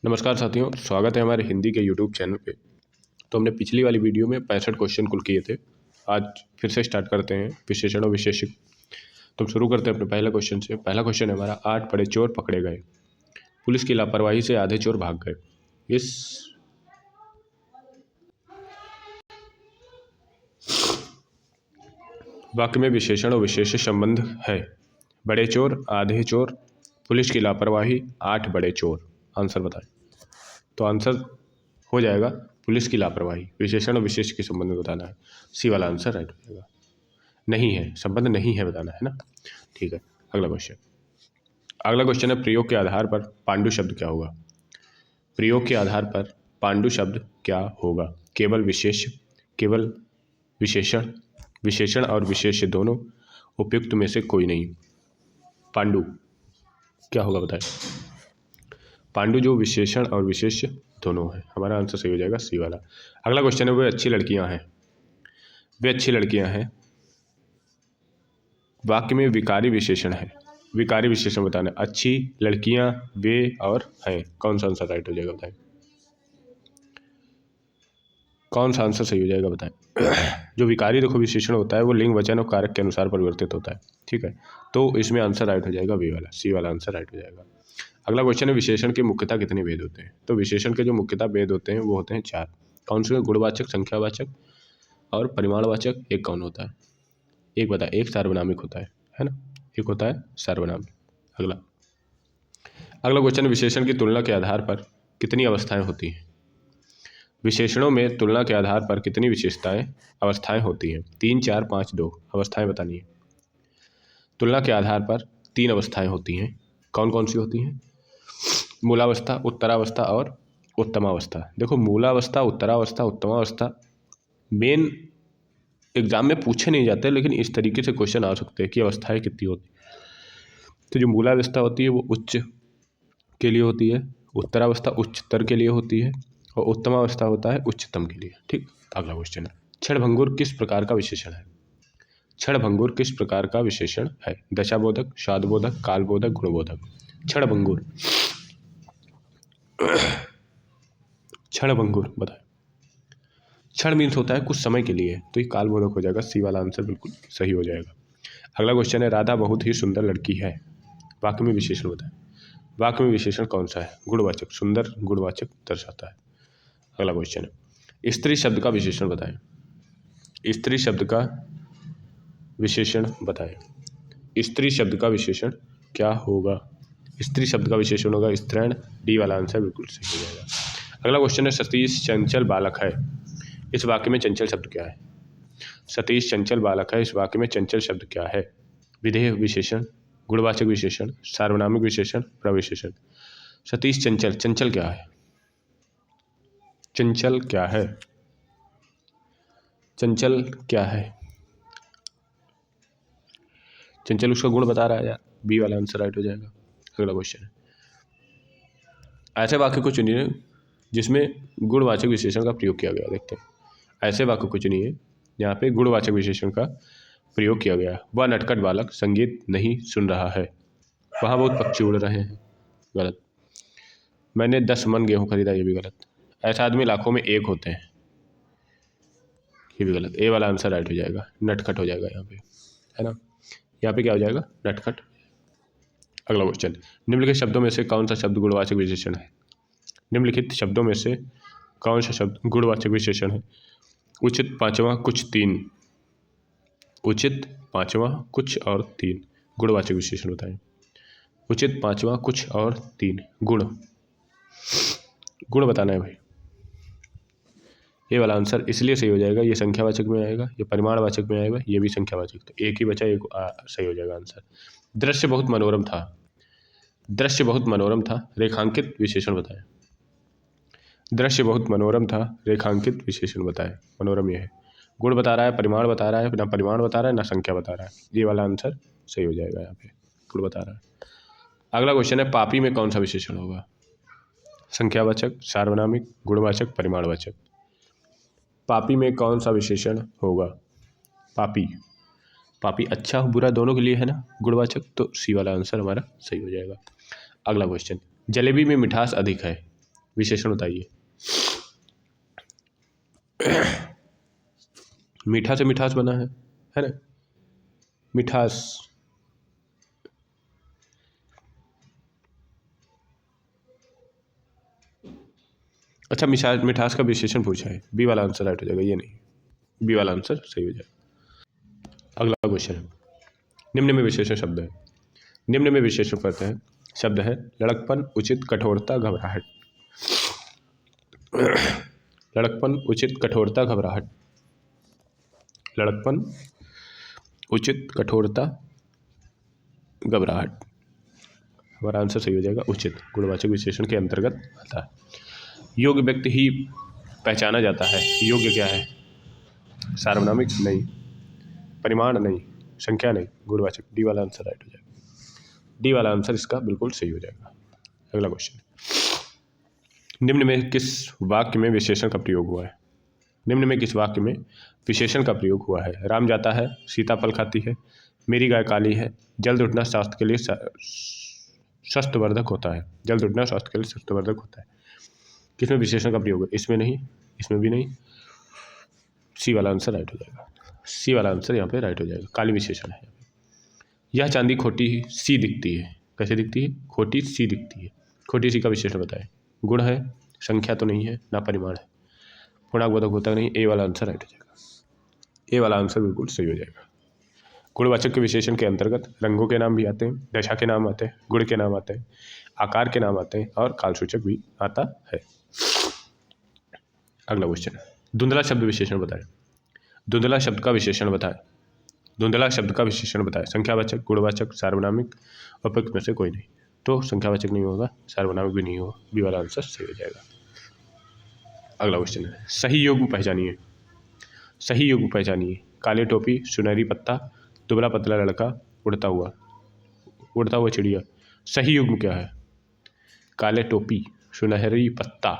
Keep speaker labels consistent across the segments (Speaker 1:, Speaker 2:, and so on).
Speaker 1: नमस्कार साथियों, स्वागत है हमारे हिंदी के यूट्यूब चैनल पे। तो हमने पिछली वाली वीडियो में 65 क्वेश्चन कुल किए थे। आज फिर से स्टार्ट करते हैं विशेषण और विशेषक। तो हम शुरू करते हैं अपने पहले क्वेश्चन से। पहला क्वेश्चन है हमारा, 8 बड़े चोर पकड़े गए, पुलिस की लापरवाही से आधे चोर भाग गए। इस वाक्य में विशेषण और विशेष्य संबंध है। बड़े चोर, आधे चोर, पुलिस की लापरवाही, 8 बड़े चोर। आंसर बताएं। तो आंसर हो जाएगा पुलिस की लापरवाही। विशेषण और विशेष के संबंध में बताना है। सी वाला आंसर राइट हो जाएगा। नहीं है, संबंध नहीं है बताना है ना। ठीक है, अगला क्वेश्चन है, प्रयोग के आधार पर पांडु शब्द क्या होगा। प्रयोग के आधार पर पांडु शब्द क्या होगा। केवल विशेष, केवल विशेषण, विशेषण और विशेष्य दोनों, उपयुक्त में से कोई नहीं। पांडु क्या होगा बताएं। पांडु जो विशेषण और विशेष्य दोनों है। हमारा आंसर सही हो जाएगा सी वाला। अगला क्वेश्चन है, वे अच्छी लड़कियां हैं। वे अच्छी लड़कियां हैं वाक्य में विकारी विशेषण है। विकारी विशेषण बताना। अच्छी लड़कियां, वे और हैं। कौन सा आंसर राइट हो जाएगा बताएं। कौन सा आंसर सही हो जाएगा बताएं। जो विकारी देखो विशेषण होता है वो लिंग, वचन और कारक के अनुसार परिवर्तित होता है। ठीक है, तो इसमें आंसर राइट हो जाएगा बी वाला, सी वाला आंसर राइट हो जाएगा। अगला क्वेश्चन है, विशेषण के मुख्यतः कितने भेद होते हैं। तो विशेषण के जो मुख्यतः भेद होते हैं वो होते हैं 4। कौन से? गुणवाचक, संख्यावाचक और परिमाणवाचक। एक कौन होता है? एक बताए। एक सार्वनामिक होता है ना। एक होता है सार्वनामिक। अगला क्वेश्चन है, विशेषण की तुलना के आधार पर कितनी अवस्थाएं होती हैं। विशेषणों में तुलना के आधार पर कितनी विशेषताएं, अवस्थाएं होती हैं। 3, 4, 5, 2 अवस्थाएं बतानी है। तुलना के आधार पर 3 अवस्थाएं होती हैं। कौन कौन सी होती हैं? मूलावस्था, उत्तरावस्था और उत्तमावस्था। देखो, मूलावस्था, उत्तरावस्था, उत्तमावस्था मेन एग्जाम में पूछे नहीं जाते, लेकिन इस तरीके से क्वेश्चन आ सकते हैं कि अवस्थाएं कितनी होती। तो जो मूलावस्था होती है वो उच्च के लिए होती है, उत्तरावस्था उच्चतर के लिए होती है और उत्तमावस्था होता है उच्चतम के लिए। ठीक, अगला क्वेश्चन है, क्षणभंगुर किस प्रकार का विशेषण है। क्षणभंगुर किस प्रकार का विशेषण है। दशाबोधक, स्वादबोधक, कालबोधक, गुणबोधक। क्षणभंगुर, क्षणभंगुर बताए। क्षण मीन्स होता है कुछ समय के लिए, तो ये कालबोधक हो जाएगा। सी वाला आंसर बिल्कुल सही हो जाएगा। अगला क्वेश्चन है, राधा बहुत ही सुंदर लड़की है, वाक्य में विशेषण बताएं। वाक्य में विशेषण कौन सा है? गुणवाचक। सुंदर गुणवाचक दर्शाता है। अगला क्वेश्चन है, स्त्री शब्द का विशेषण बताएं। स्त्री शब्द का विशेषण बताएं। स्त्री शब्द का विशेषण क्या होगा? स्त्री शब्द का विशेषण होगा स्त्रैण। डी वाला आंसर बिल्कुल सही हो जाएगा। अगला क्वेश्चन है, सतीश चंचल बालक है, इस वाक्य में चंचल शब्द क्या है। सतीश चंचल बालक है, इस वाक्य में चंचल शब्द क्या है? विधेय विशेषण, गुणवाचक विशेषण, सार्वनामिक विशेषण, प्रविशेषण। सतीश चंचल, चंचल क्या है? चंचल क्या है? चंचल क्या है? चंचल उसका गुण बता रहा है यार। बी वाला आंसर राइट हो जाएगा। अगला क्वेश्चन है, ऐसे वाक्य को चुनिए जिसमें गुणवाचक विशेषण का प्रयोग किया गया। देखते हैं, ऐसे वाक्य को चुनिए यहाँ पे गुणवाचक विशेषण का प्रयोग किया गया। वह नटखट बालक संगीत नहीं सुन रहा है, वहाँ बहुत पक्षी उड़ रहे हैं। गलत। मैंने 10 मन गेहूँ खरीदा, ये भी गलत। ऐसा आदमी लाखों में एक होते हैं, ये भी गलत। ए वाला आंसर राइट हो जाएगा, नटखट हो जाएगा यहाँ पे, है ना। यहाँ पे क्या हो जाएगा? नटखट। अगला क्वेश्चन, निम्नलिखित शब्दों में से कौन सा शब्द गुणवाचक विशेषण है। निम्नलिखित शब्दों में से कौन सा शब्द गुणवाचक विशेषण है। उचित, पांचवा, कुछ, 3। उचित, पांचवा, कुछ और 3 गुणवाचक विशेषण बताएं। उचित, पांचवा, कुछ और 3 गुण, गुण बताना है भाई। ये वाला आंसर इसलिए सही हो जाएगा, ये संख्यावाचक में आएगा, ये परिमाणवाचक में आएगा, ये भी संख्यावाचक। तो एक ही बचा, एक सही हो जाएगा आंसर। दृश्य बहुत मनोरम था, दृश्य बहुत मनोरम था, रेखांकित विशेषण बताएं। दृश्य बहुत मनोरम था, रेखांकित विशेषण बताएं। मनोरम ये है, गुण बता रहा है, परिमाण बता रहा है, ना परिमाण बता रहा है ना संख्या बता रहा है। ये वाला आंसर सही हो जाएगा, यहाँ पे गुण बता रहा है। अगला क्वेश्चन है, पापी में कौन सा विशेषण होगा। संख्यावाचक, सार्वनामिक, गुणवाचक, परिमाणवाचक। पापी में कौन सा विशेषण होगा। पापी, पापी अच्छा बुरा दोनों के लिए है ना, गुणवाचक। तो सी वाला आंसर हमारा सही हो जाएगा। अगला क्वेश्चन, जलेबी में मिठास अधिक है, विशेषण बताइए। मीठा से मिठास बना है ना, मिठास। अच्छा, मिठास का विशेषण पूछा है, बी वाला आंसर राइट हो जाएगा, ये नहीं, बी वाला आंसर सही हो जाएगा। अगला क्वेश्चन है, निम्न में विशेषण शब्द है। निम्न में विशेषण पढ़ते हैं, शब्द है लड़कपन, उचित, कठोरता, घबराहट। लड़कपन, उचित, कठोरता, घबराहट। लड़कपन, उचित, कठोरता, घबराहट। हमारा आंसर सही हो जाएगा उचित, गुणवाचक विशेषण के अंतर्गत आता है। योग्य व्यक्ति ही पहचाना जाता है। योग्य क्या है? सार्वनामिक नहीं, परिमाण नहीं, संख्या नहीं, गुणवाचक। डी वाला आंसर राइट हो जाएगा। डी वाला आंसर इसका बिल्कुल सही हो जाएगा। अगला क्वेश्चन, निम्न में किस वाक्य में विशेषण का प्रयोग हुआ है? निम्न में किस वाक्य में विशेषण का प्रयोग हुआ है? राम जाता है, सीता फल खाती है, मेरी गाय काली है, जल्द उठना स्वास्थ्य के लिए स्वस्थवर्धक होता है। जल्द उठना स्वास्थ्य के लिए स्वस्थवर्धक होता है। किसमें विशेषण का प्रयोग है? इसमें नहीं, इसमें भी नहीं। सी वाला आंसर राइट हो जाएगा। सी वाला आंसर यहाँ पे राइट हो जाएगा। काली विशेषण है। यह चांदी खोटी सी दिखती है। कैसे दिखती है? खोटी सी दिखती है। खोटी सी का विशेषण बताएं। गुण है, संख्या तो नहीं है, ना परिमाण है, पूर्णांकबोधक होता नहीं। ए वाला आंसर राइट हो जाएगा। ए वाला आंसर बिल्कुल सही हो जाएगा। गुणवाचक के विशेषण के अंतर्गत रंगों के नाम भी आते हैं, दशा के नाम आते हैं, गुण के नाम आते हैं, आकार के नाम आते हैं और कालसूचक भी आता है। अगला क्वेश्चन, धुंधला शब्द विशेषण बताएं। धुंधला शब्द का विशेषण बताएं। धुंधला शब्द का विशेषण बताएं। संख्यावाचक, गुणवाचक, सार्वनामिक, उपयुक्त में से कोई नहीं। तो संख्यावाचक नहीं होगा, सार्वनामिक भी नहीं होगा। बी वाला आंसर सही हो जाएगा। अगला क्वेश्चन है, सही युग्म पहचानिए। सही युग्म पहचानिए। काले टोपी, सुनहरी पत्ता, दुबला पतला लड़का, उड़ता हुआ चिड़िया। सही युग्म क्या है? काले टोपी, सुनहरी पत्ता,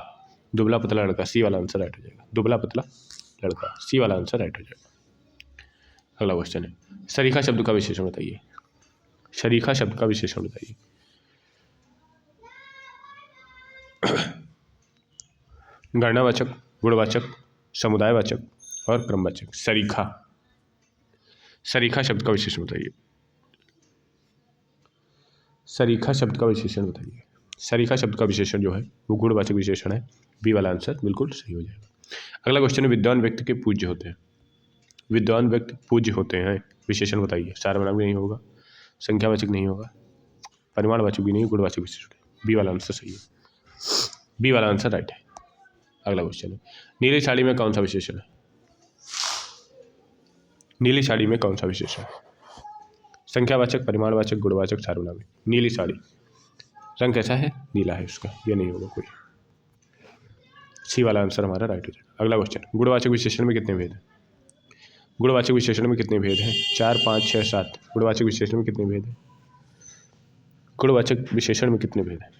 Speaker 1: दुबला पतला लड़का। सी वाला आंसर राइट हो जाएगा। दुबला पतला लड़का, सी वाला आंसर राइट हो जाएगा। अगला क्वेश्चन है, सरीखा शब्द का विशेषण बताइए। सरीखा शब्द का विशेषण बताइए। गणनावाचक, गुणवाचक, समुदायवाचक और क्रमवाचक। सरीखा, सरीखा शब्द का विशेषण बताइए। सरीखा शब्द का विशेषण बताइए। सरीखा शब्द का विशेषण जो है वो गुणवाचक विशेषण है। बी वाला आंसर बिल्कुल सही हो जाएगा। अगला क्वेश्चन है, विद्वान व्यक्ति के पूज्य होते हैं। विद्वान व्यक्ति पूज्य होते हैं, विशेषण बताइए। सार्वनामिक नहीं होगा, संख्यावाचक नहीं होगा, परिमाणवाचक भी नहीं, गुणवाचक विशेषण। बी वाला आंसर सही है। बी वाला आंसर राइट है। अगला क्वेश्चन है, नीली साड़ी में कौन सा विशेषण है? नीली साड़ी में कौन सा विशेषण है? संख्यावाचक, परिमाणवाचक, गुणवाचक, सार्वनामिक। नीली साड़ी, रंग कैसा है? नीला है उसका, ये नहीं होगा कोई। सी वाला आंसर हमारा राइट हो जाएगा। अगला क्वेश्चन, गुणवाचक विशेषण में कितने भेद हैं? गुणवाचक विशेषण में कितने भेद हैं? 4, 5, 6, 7। गुणवाचक विशेषण में कितने भेद हैं? गुणवाचक विशेषण में कितने भेद हैं?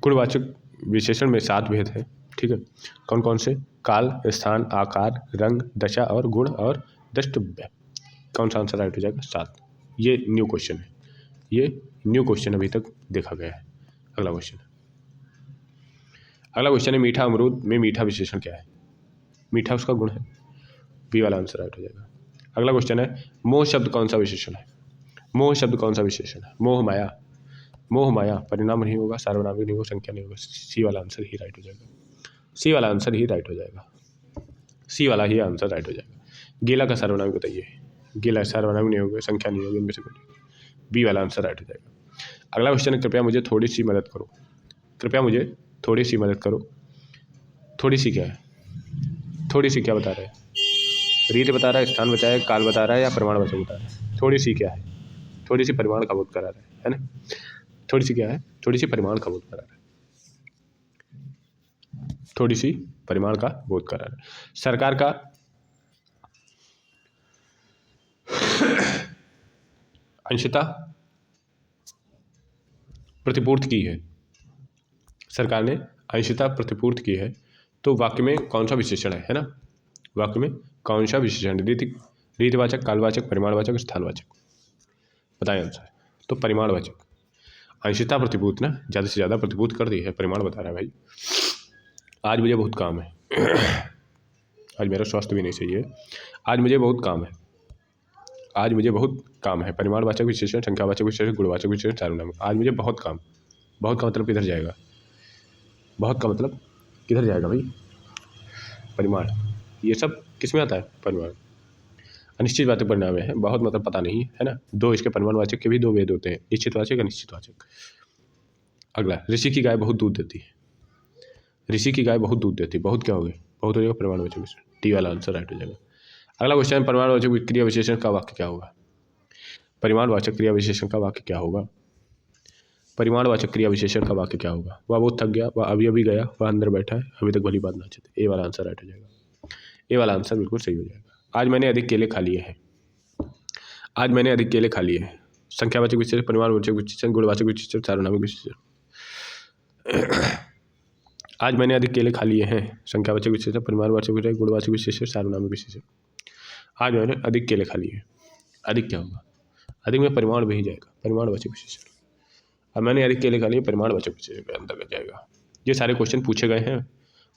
Speaker 1: गुणवाचक विशेषण में 7 भेद हैं। ठीक है, कौन कौन से? काल, स्थान, आकार, रंग, दशा और गुण और द्रष्टव्य। कौन सा आंसर राइट हो जाएगा? 7। ये न्यू क्वेश्चन है, ये न्यू क्वेश्चन अभी तक देखा गया है। अगला क्वेश्चन, अगला क्वेश्चन है, मीठा अमरूद में मीठा विशेषण क्या है? मीठा उसका गुण है। बी वाला आंसर राइट हो जाएगा। अगला क्वेश्चन है, मोह शब्द कौन सा विशेषण है? मोह शब्द कौन सा विशेषण है? मोह माया, मोह माया परिणाम नहीं होगा, सार्वनामिक नहीं होगा, संख्या नहीं होगा। सी वाला आंसर ही राइट हो जाएगा। सी वाला आंसर ही राइट हो जाएगा। सी वाला ही आंसर राइट हो जाएगा। गीला का सार्वनामिक बताइए। गीला सार्वनामिक नहीं होगा, संख्या नहीं होगी, इनमें से कोई। बी वाला आंसर राइट हो जाएगा। अगला क्वेश्चन है, कृपया मुझे थोड़ी सी मदद करो। कृपया मुझे थोड़ी सी मदद करो। थोड़ी सी क्या है? थोड़ी सी क्या बता रहा है? रीत बता रहा है, स्थान बता रहा है, काल बता रहा है या परिमाणवाचक बता रहा है? थोड़ी सी क्या है? थोड़ी सी परिमाण का बोध करा रहा है ना? थोड़ी सी क्या है? थोड़ी सी परिमाण का बोध करा रहा है। थोड़ी सी परिमाण का बोध करा रहा है। सरकार का अंशतः प्रतिपूर्ति की है। सरकार ने अंशतः प्रतिपूर्ति की है, तो वाक्य में कौन सा विशेषण है ना? वाक्य में कौन सा विशेषण? रीतिवाचक, कालवाचक, परिमाणवाचक, स्थानवाचक। बताएं आंसर। तो परिमाणवाचक। अंशतः प्रतिभूत ना, ज़्यादा से ज़्यादा प्रतिभूत कर दी है, परिमाण बता रहा है भाई। आज मुझे बहुत काम है। आज मेरा स्वास्थ्य भी नहीं सही है। आज मुझे बहुत काम है। आज मुझे बहुत काम है। परिमाणवाचक विशेषण, संख्यावाचक विशेषण, गुणवाचक विशेषण, सार्वनाम। आज मुझे बहुत काम। बहुत का मतलब किधर जाएगा? बहुत का मतलब किधर जाएगा भाई? परिमाण। ये सब किस में आता है? परिमाण। अनिश्चित वाचक परिणाम है। बहुत मतलब पता नहीं है ना। दो इसके परिमाणवाचक के भी दो भेद होते हैं, निश्चितवाचक, अनिश्चितवाचक। अगला, ऋषि की गाय बहुत दूध देती है। ऋषि की गाय बहुत दूध देती है। बहुत क्या हो गया? बहुत हो जाएगा परिमाणवाचक विशेषण। डी वाला आंसर राइट हो जाएगा। अगला क्वेश्चन, परिमाणवाचक क्रिया विशेषण का वाक्य क्या होगा? परिमाणवाचक क्रिया विशेषण का वाक्य क्या होगा? परिमाणवाचक क्रिया विशेषण का वाक्य क्या होगा? वह बहुत थक गया, वह अभी अभी गया, वह अंदर बैठा है, अभी तक भली बात ना चाहते। ए वाला आंसर राइट हो जाएगा। ए वाला आंसर बिल्कुल सही हो जाएगा। आज मैंने अधिक केले खा लिए हैं। आज मैंने अधिक केले खा लिए हैं। संख्यावाचक विशेषण, परिमाणवाचक विशेषण, गुणवाचक विशेषण, सार्वनामिक विशेषण। आज मैंने अधिक केले खा लिए हैं। संख्यावाचक विशेषण, परिमाणवाचक विशेषण, गुणवाचक विशेषण, सार्वनामिक विशेषण। आज मैंने अधिक केले खा लिए। अधिक क्या होगा? अधिक में परिमाण भी जाएगा, परिमाणवाचक विशेषण। अब मैंने अधिक केले खा लिए, परिमाणवाचक विशेषण के अंतर्गत जाएगा। ये सारे क्वेश्चन पूछे गए हैं।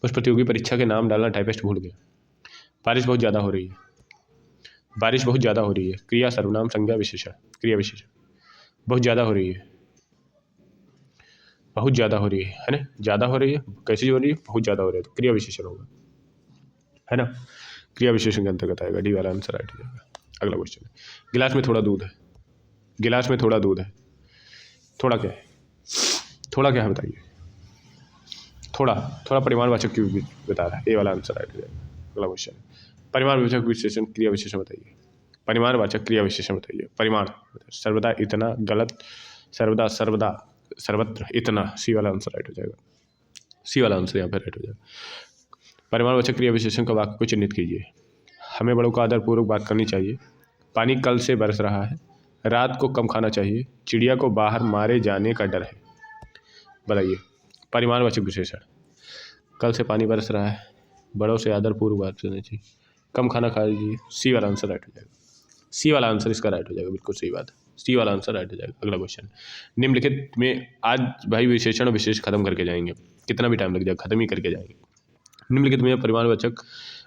Speaker 1: बस प्रतियोगी परीक्षा के नाम डालना टाइपिस्ट भूल गया। बारिश बहुत ज़्यादा हो रही है। बारिश बहुत ज़्यादा हो रही है। क्रिया, सर्वनाम, संज्ञा, विशेषण, क्रिया विशेषण। बहुत ज़्यादा हो रही है। बहुत ज़्यादा हो रही है ना? ज़्यादा हो रही है, कैसी हो रही है? बहुत ज़्यादा हो रही है, तो क्रिया विशेषण होगा, है ना। क्रिया विशेषण के अंतर्गत आएगा। डी वाला आंसर राइट हो जाएगा। अगला क्वेश्चन है, गिलास में थोड़ा दूध है। गिलास में थोड़ा दूध है। थोड़ा क्या है? थोड़ा क्या है बताइए? थोड़ा, थोड़ा परिमाणवाचक क्यों बता रहा है? ए वाला आंसर राइट हो जाएगा। अगला क्वेश्चन है, परिमाणवाचक विशेषण, क्रिया विशेषण बताइए। परिमाणवाचक क्रिया विशेषण बताइए। परिमाण, सर्वदा, इतना, गलत, सर्वदा, सर्वदा, सर्वत्र, इतना। सी वाला आंसर राइट हो जाएगा। सी वाला आंसर यहाँ पर राइट हो जाएगा। परिमाणवाचक क्रिया विशेषण का वाक्य को चिन्हित कीजिए। हमें बड़ों का आदरपूर्वक बात करनी चाहिए। पानी कल से बरस रहा है। रात को कम खाना चाहिए। चिड़िया को बाहर मारे जाने का डर है। बताइए परिमाणवाचक विशेषण। कल से पानी बरस रहा है, बड़ों से आदरपूर्वक बात करनी चाहिए, कम खाना खा लीजिए। सी वाला आंसर राइट हो जाएगा। सी वाला आंसर इसका राइट हो जाएगा, बिल्कुल सही बात है। सी वाला आंसर राइट हो जाएगा। अगला क्वेश्चन, निम्नलिखित में आज भाई विशेषण विशेष खत्म करके जाएंगे, कितना भी टाइम लग जाए खत्म ही करके जाएंगे। निम्नलिखित में परिमाणवाचक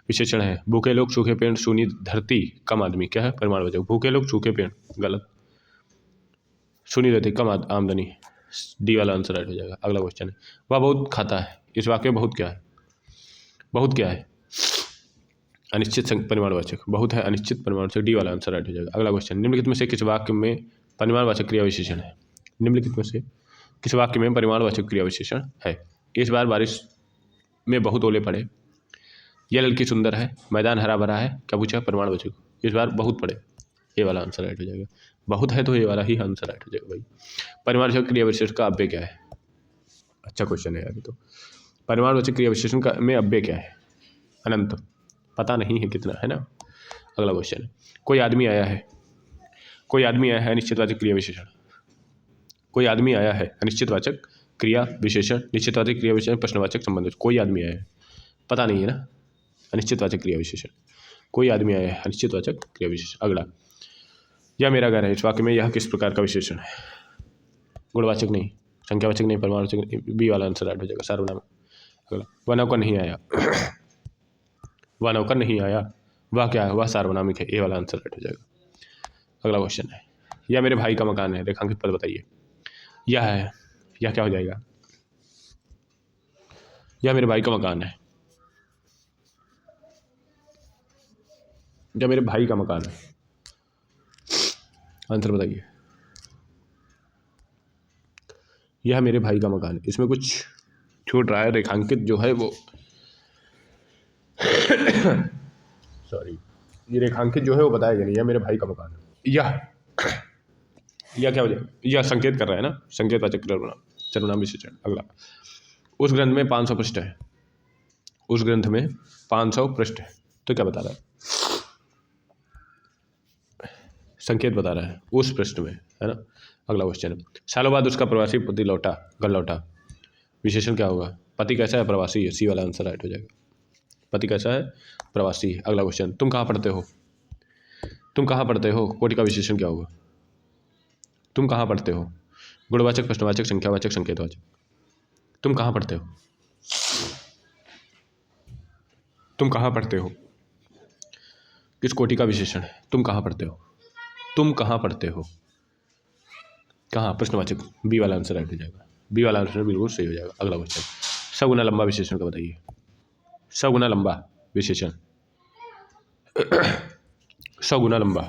Speaker 1: विशेषण है। भूखे लोग, सूखे पेड़, सूनी धरती, कम आदमी। क्या है परिमाणवाचक? भूखे लोग, सूखे पेड़, गलत। सूनी धरती, कम आमदनी। डी वाला आंसर राइट हो जाएगा। अगला क्वेश्चन है, वह बहुत खाता है। इस वाक्य में बहुत क्या है? बहुत क्या है? अनिश्चित परिमाणवाचक। बहुत है अनिश्चित परिमाणवाचक। डी वाला आंसर राइट हो जाएगा। अगला क्वेश्चन, निम्नलिखित में से किस वाक्य में परिमाणवाचक क्रिया विशेषण है? निम्नलिखित में से किस वाक्य में परिमाणवाचक क्रिया विशेषण है? इस बार बारिश में बहुत ओले पड़े। यह लड़की सुंदर है। मैदान हरा भरा है। क्या पूछा? परिमाणवाचक। इस बार बहुत पड़े। ये वाला आंसर राइट हो जाएगा। बहुत है तो ये वाला ही आंसर राइट हो जाएगा भाई। परिमाणवाचक क्रिया विशेषण का अव्यय क्या है? अच्छा क्वेश्चन है यार ये तो। परिमाणवाचक क्रिया विशेषण का में अव्यय क्या है? अनंत। पता नहीं है कितना, है ना। अगला क्वेश्चन है, कोई आदमी आया है। कोई आदमी आया है, अनिश्चितवाचक क्रिया विशेषण। कोई आदमी आया है, अनिश्चितवाचक क्रिया विशेषण, निश्चितवाचक क्रिया विशेषण, प्रश्नवाचक संबंध। कोई आदमी आया है, पता नहीं है ना, अनिश्चितवाचक क्रिया विशेषण। कोई आदमी आया है, अनिश्चितवाचक क्रिया विशेषण। अगला, यह मेरा घर है। इस वाक्य में यह किस प्रकार का विशेषण है? गुणवाचक नहीं, संख्यावाचक नहीं, परिमाणवाचक नहीं। बी वाला आंसर राइट हो जाएगा, सार्वनाम। अगला, वह नौकर नहीं आया। वह नौकर नहीं आया, वह क्या है? वह सार्वनामिक है। ए वाला आंसर राइट हो जाएगा। अगला क्वेश्चन है, यह मेरे भाई का मकान है। रेखांकित पद बताइए। यह है, यह क्या हो जाएगा? यह मेरे भाई का मकान है। यह मेरे भाई का मकान है। आंसर बताइए। यह मेरे भाई का मकान है। इसमें कुछ छूट रहा है। रेखांकित जो है वो सॉरी, ये रेखांकित जो है वो बताया नहीं। यह मेरे भाई का मकान है। यह क्या हो जाएगा? यह संकेत कर रहा है ना, संकेतवाचक सर्वनाम विशेषण। अगला, उस ग्रंथ में 500 पृष्ठ है। उस ग्रंथ में 500 पृष्ठ है, तो क्या बता रहा है? संकेत बता रहा है उस पृष्ठ में, है ना। अगला क्वेश्चन है, सालों बाद उसका प्रवासी पति लौटा, घर लौटा। विशेषण क्या होगा? पति कैसा है? प्रवासी है। सी वाला आंसर राइट हो जाएगा। पति कैसा है? प्रवासी है। अगला क्वेश्चन, तुम कहाँ पढ़ते हो? तुम कहाँ पढ़ते हो? कोटि का विशेषण क्या होगा? तुम कहाँ पढ़ते हो? गुणवाचक, प्रश्नवाचक, संख्यावाचक, संकेतवाचक। तुम कहाँ पढ़ते हो? तुम कहाँ पढ़ते हो? किस कोटि का विशेषण है? तुम कहाँ पढ़ते हो? तुम कहाँ पढ़ते हो? कहाँ? प्रश्नवाचक, बी वाला आंसर राइट हो जाएगा। बी वाला आंसर बिल्कुल सही हो जाएगा। अगला क्वेश्चन, सगुना लंबा विशेषण का बताइए। सगुना लंबा विशेषण, सगुना लंबा,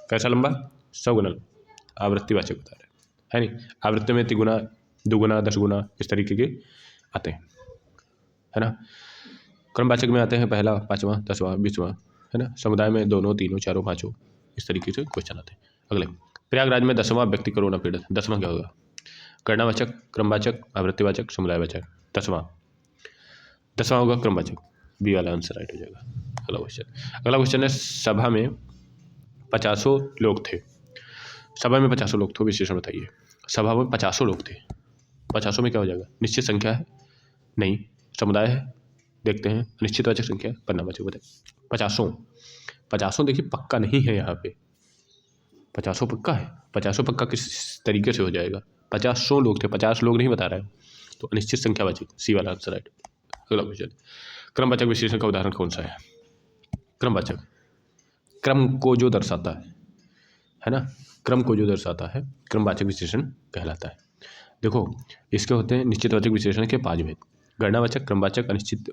Speaker 1: कैसा लंबा? सगुना, आवृत्तिवाचक बता रहे है नहीं? आवृत्ति में तिगुना, दुगुना, 10 गुना इस तरीके के आते हैं, है ना। क्रमवाचक में आते हैं पहला, पाँचवां, 10वां, 20वां, है ना। समुदाय में दोनों, तीनों, चारों, पाँचों, इस तरीके से क्वेश्चन आते हैं। अगले, प्रयागराज में 10वां व्यक्ति कोरोना पीड़ित। 10वां क्या होगा? गणनावाचक, क्रमवाचक, आवृत्तिवाचक, समुदायवाचक। 10वां होगा क्रमवाचक, बी वाला आंसर राइट हो जाएगा। अगला क्वेश्चन है, सभा में 50 लोग थे। सभा में 50 लोग थे, विशेषण बताइए। सभा में 50 लोग थे, 50 में क्या हो जाएगा? निश्चित संख्या है? नहीं। समुदाय है? देखते हैं। निश्चितवाचक संख्या, परिणामवाचक बताइए। 50 देखिए पक्का नहीं है यहाँ पे। 50 पक्का है? 50 पक्का किस तरीके से हो जाएगा? 50 लोग थे, 50 लोग नहीं बता रहा है, तो अनिश्चित संख्यावाचक, सी वाला आंसर राइट। अगला क्वेश्चन, क्रमवाचक विशेषण का उदाहरण कौन सा है? क्रमवाचक, क्रम को जो दर्शाता है ना, क्रम को जो दर्शाता है क्रमवाचक विशेषण कहलाता है। देखो, इसके होते हैं निश्चितवाचक विशेषण के 5 भेद: गणनावाचक, क्रमवाचक, अनिश्चित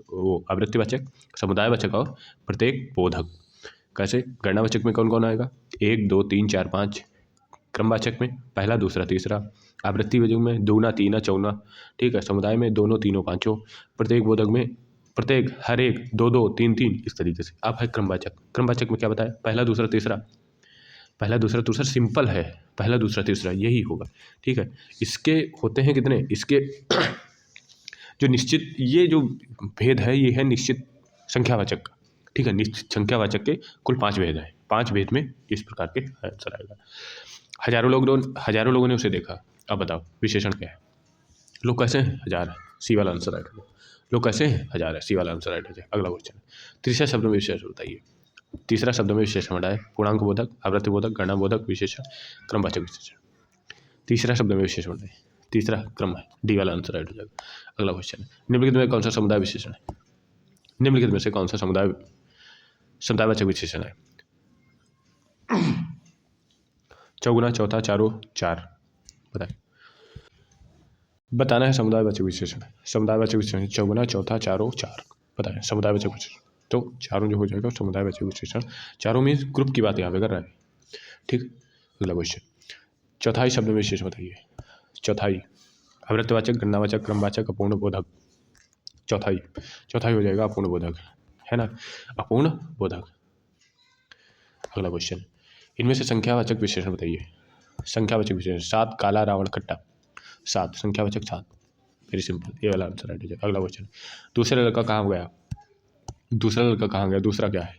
Speaker 1: आवृत्तिवाचक, समुदायवाचक और प्रत्येक बोधक। कैसे? गणनावाचक में कौन कौन आएगा? 1, 2, 3, 4, 5। क्रमवाचक में पहला, दूसरा, तीसरा। आवृत्तिवाचक में दूना, तीना, चौना, ठीक है। समुदाय में दोनों, तीनों, पाँचों। प्रत्येक बोधक में प्रत्येक, हर एक, 2, 2, 3, 3, इस तरीके से। अब है क्रमवाचक। क्रमवाचक में क्या बताया? पहला, दूसरा, तीसरा। पहला, दूसरा, तीसरा सिंपल है, पहला, दूसरा, तीसरा यही होगा, ठीक है। इसके होते हैं कितने? इसके जो निश्चित, ये जो भेद है ये है निश्चित संख्यावाचक का, ठीक है। निश्चित संख्यावाचक के कुल 5 भेद हैं। 5 भेद में इस प्रकार के आंसर आएगा। हजारों लोगों ने उसे देखा। अब बताओ विशेषण क्या है? लोग कैसे हैं? हजार, सी वाला आंसर राइट हो। लोग कैसे हैं? हजार है, सी वाला आंसर राइट हो जाए। अगला क्वेश्चन, तीसरा शब्द में विशेषण बताइए। तीसरा शब्द में विशेषण बताए, पूर्णांक बोधक, आवृत्ति बोधक, गणना बोधक, विशेषण, क्रमवाचक विशेषण। तीसरा शब्द में विशेषण बताइए। तीसरा क्रम है, डी वाला आंसर राइट हो जाएगा। अगला क्वेश्चन, निम्नलिखित में कौन सा समुदाय विशेषण है? निम्नलिखित में से कौन सा समुदायवाचक विशेषण है? चौगुना, चौथा, चारों, 4, बताए। बताना है समुदायवाचक विशेषण। समुदायवाचक विशेषण चौगुना, चौथा, चारों, 4, बताएं समुदायवाचक विशेषण। तो चारों जो हो जाएगा समुदायवाचक विशेषण। चारों में ग्रुप की बात यहाँ पे कर रहा है, ठीक। अगला क्वेश्चन, चौथाई शब्द में विशेषण बताइए। चौथाई, आवृत्तिवाचक, गणनावाचक, क्रमवाचक, अपूर्ण बोधक। चौथाई हो जाएगा अपूर्ण बोधक, है ना, अपूर्ण बोधक। अगला क्वेश्चन, इनमें से संख्यावाचक विशेषण बताइए। संख्यावाचक विशेषण, 7, काला, रावण, खट्टा। 7 संख्यावाचक, 7, वेरी सिंपल, ये वाला आंसर राइट हो जाएगा। अगला क्वेश्चन, दूसरा लड़का कहाँ गया? दूसरा लड़का कहाँ गया? दूसरा क्या है?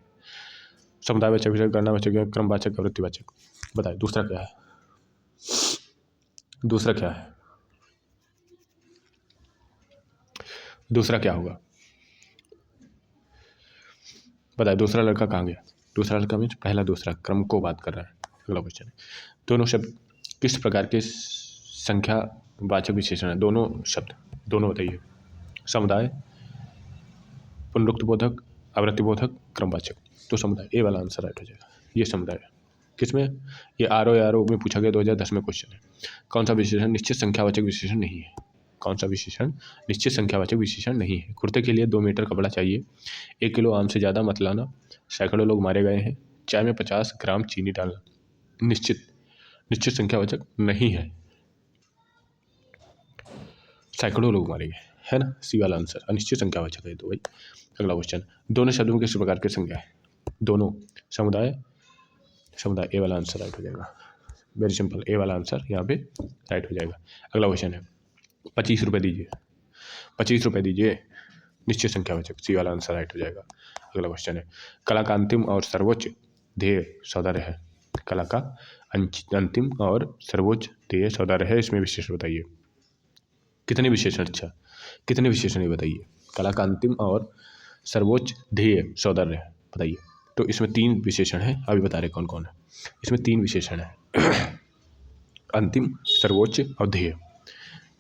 Speaker 1: समुदायवाचक विशेषण, गणनावाचक, क्रमवाचक, आवृत्तिवाचक, बताए दूसरा क्या है? दूसरा क्या है? दूसरा क्या होगा? बताए दूसरा लड़का कहाँ गया? दूसरा लड़का मीन्स पहला, दूसरा, क्रम को बात कर रहा है। अगला क्वेश्चन है, दोनों शब्द किस प्रकार के संख्यावाचक विशेषण है? दोनों शब्द, दोनों बताइए। समुदाय, पुनरुक्त बोधक, आवृत्ति बोधक, क्रमवाचक। तो समुदाय, ए वाला आंसर राइट हो जाएगा। ये समुदाय किसमें? ये आरओ में पूछा गया 2010 में क्वेश्चन है। कौन सा विशेषण निश्चित संख्यावाचक विशेषण नहीं है? कौन सा विशेषण निश्चित संख्यावाचक विशेषण नहीं है? कुर्ते के लिए 2 मीटर कपड़ा चाहिए, 1 किलो आम से ज़्यादा मत लाना, सैकड़ों लोग मारे गए हैं, चाय में 50 ग्राम चीनी डालना। निश्चित संख्यावाचक नहीं है, सैकड़ों लोग मारे गए, है ना, सी वाला आंसर अनिश्चित संख्यावाचक है। तो भाई अगला क्वेश्चन, दोनों शब्दों में किस प्रकार की संख्या है? दोनों, समुदाय, ए वाला आंसर राइट हो जाएगा। वेरी सिंपल, ए वाला आंसर यहाँ पे राइट हो जाएगा। अगला क्वेश्चन है, 25 रुपये दीजिए। 25 रुपये दीजिए, निश्चित संख्यावाचक, सी वाला आंसर राइट हो जाएगा। अगला क्वेश्चन है, कला का अंतिम और सर्वोच्च ध्येय सौंदर्य है। कला का अंतिम और सर्वोच्च ध्येय सौंदर्य है, इसमें विशेषण बताइए। कितने विशेषण? अच्छा, कितने विशेषण ये बताइए। कला का अंतिम और सर्वोच्च ध्येय सौंदर्य है, बताइए। तो इसमें 3 विशेषण हैं, अभी बता रहे कौन कौन है। इसमें 3 विशेषण है। अंतिम, सर्वोच्च और ध्येय।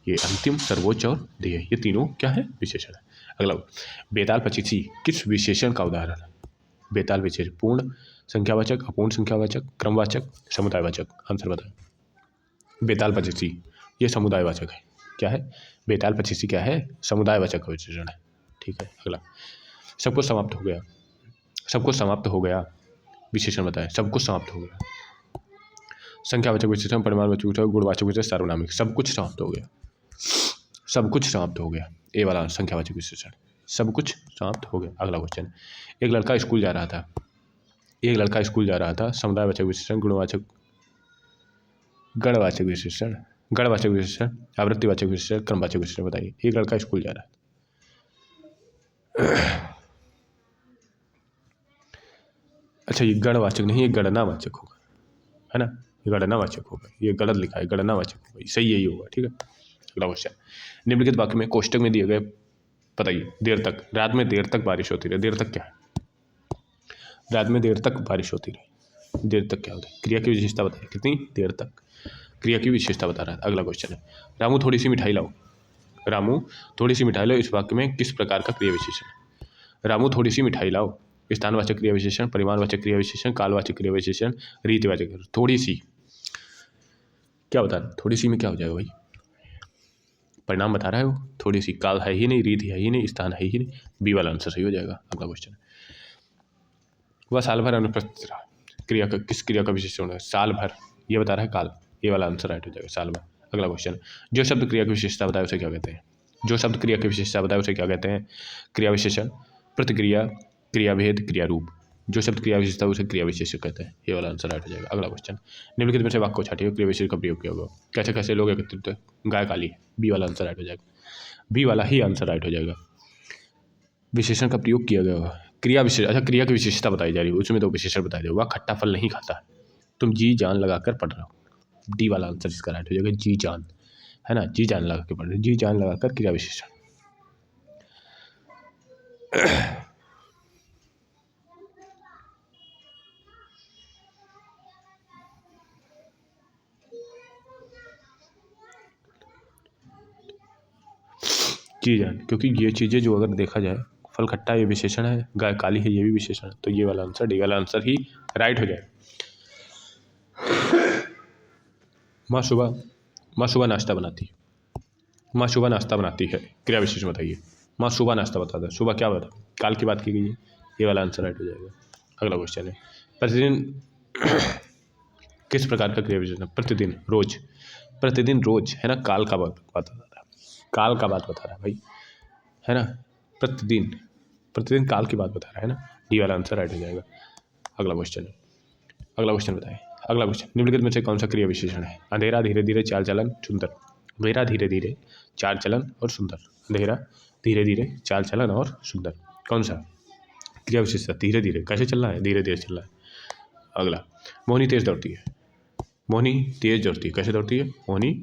Speaker 1: ये अंतिम, सर्वोच्च और ध्येय, ये तीनों क्या है? विशेषण है। अगला, बेताल पचीसी किस विशेषण का उदाहरण है? बेताल विशेषण पूर्ण संख्यावाचक, अपूर्ण संख्यावाचक, क्रमवाचक, समुदायवाचक। आंसर बताएं। बेताल पचीसी ये समुदायवाचक है। क्या है? बेताल पचीसी क्या है? समुदायवाचक का विशेषण है। ठीक है। अगला, सब कुछ समाप्त हो गया। सब कुछ समाप्त हो गया विशेषण बताएं। सब कुछ समाप्त हो गया। संख्यावाचक विशेषण, परिमाणवाचक विशेषण, गुणवाचक विशेषण, सार्वनामिक। सब कुछ समाप्त हो गया। सब कुछ समाप्त हो गया, ए वाला संख्यावाचक विशेषण। सब कुछ समाप्त हो गया। अगला क्वेश्चन, एक लड़का स्कूल जा रहा था। एक लड़का स्कूल जा रहा था। समुदायवाचक विशेषण, गुणवाचक, गणवाचक विशेषण, गणवाचक विशेषण, आवृत्तिवाचक विशेषण, क्रमवाचक विशेषण बताइए। एक लड़का स्कूल जा रहा है। अच्छा, ये गणवाचक नहीं, ये गणनावाचक होगा, है ना? ये गणनावाचक होगा, ये गलत लिखा है, गणनावाचक होगा, सही यही होगा। ठीक है। अगला क्वेश्चन, निम्नलिखित वाक्य में कोष्टक में दिए गए बताइए। देर तक, रात में देर तक बारिश होती रही। देर तक क्या है? रात में देर तक बारिश होती रही। देर तक क्या होता है? क्रिया की विशेषता बताइए। कितनी देर तक? क्रिया की विशेषता बता रहा है। अगला क्वेश्चन है, रामू थोड़ी सी मिठाई लाओ। रामू थोड़ी सी मिठाई लाओ, इस वाक्य में किस प्रकार का क्रिया विशेषण है? रामू थोड़ी सी मिठाई लाओ, स्थानवाचक क्रिया विशेषण, परिमाणवाचक क्रिया विशेषण, कालवाचक क्रिया विशेषण, रीतिवाचक। थोड़ी सी क्या बता रहा है? थोड़ी सी में क्या हो जाएगा भाई? परिणाम बता रहा है वो। थोड़ी सी, काल है ही नहीं, रीति है ही नहीं, स्थान है ही नहीं, बी वाला आंसर सही हो जाएगा। अगला क्वेश्चन, वह साल भर अनुपस्थित रहा। क्रिया का, किस क्रिया का विशेषण है? साल भर, ये बता रहा है काल, ये वाला आंसर राइट हो जाएगा, साल भर। अगला क्वेश्चन, जो शब्द क्रिया की विशेषता बताए उसे क्या कहते हैं? जो शब्द क्रिया की विशेषता बताए उसे क्या कहते हैं? क्रिया विशेषण, प्रतिक्रिया, क्रियाभेद, क्रिया रूप। जो शब्द क्रिया विशेषता उसे क्रिया विशेषण कहते हैं, ये वाला आंसर राइट हो जाएगा। अगला क्वेश्चन, निम्नलिखित में से वाक्य को छाटिए, क्रिया विशेषण का प्रयोग किया होगा। कैसे कैसे लोग एकत्रित हैं? गाय काली है, बी वाला आंसर राइट हो जाएगा। बी वाला ही आंसर राइट हो जाएगा। विशेषण का प्रयोग किया गया होगा। क्रिया विशेष, अच्छा क्रिया की विशेषता बताई जा रही है, उसमें तो विशेषण बताया जाएगा। वह खट्टा फल नहीं खाता। तुम जी जान लगा कर पढ़ रहे हो, डी वाला आंसर इसका राइट हो जाएगा। जी जान, है ना? जी जान लगा के पढ़ रहे हो, जी जान लगा कर क्रिया विशेषण। जी जान, क्योंकि ये चीज़ें जो अगर देखा जाए, फल खट्टा ये विशेषण है, गाय काली है ये भी विशेषण है, तो ये वाला आंसर, डी वाला आंसर ही राइट हो जाए। माँ सुबह नाश्ता बनाती है। माँ सुबह नाश्ता बनाती है, क्रिया विशेषण बताइए। माँ सुबह नाश्ता बताता है, सुबह क्या बता, काल की बात की गई है, ये वाला आंसर राइट हो जाएगा। अगला क्वेश्चन है, प्रतिदिन किस प्रकार का क्रिया विशेषण है? प्रतिदिन, रोज। प्रतिदिन रोज, है ना? काल का बात बता रहा है, काल का बात बता रहा है भाई, है ना? प्रतिदिन, प्रतिदिन काल की बात बता रहा है ना? डी वाला आंसर राइट हो जाएगा। अगला क्वेश्चन, अगला क्वेश्चन बताएं। अगला क्वेश्चन, निम्नलिखित में से कौन सा क्रिया विशेषण है? अंधेरा, धीरे धीरे, चाल चलन, सुंदर। अंधेरा, धीरे धीरे, चाल चलन और सुंदर। अंधेरा, धीरे धीरे, चाल चलन और सुंदर, कौन सा क्रिया विशेषण? धीरे धीरे, कैसे चल रहा है? धीरे धीरे चल रहा है। अगला, मोहिनी तेज दौड़ती है। मोहिनी तेज दौड़ती है, कैसे दौड़ती है? मोहिनी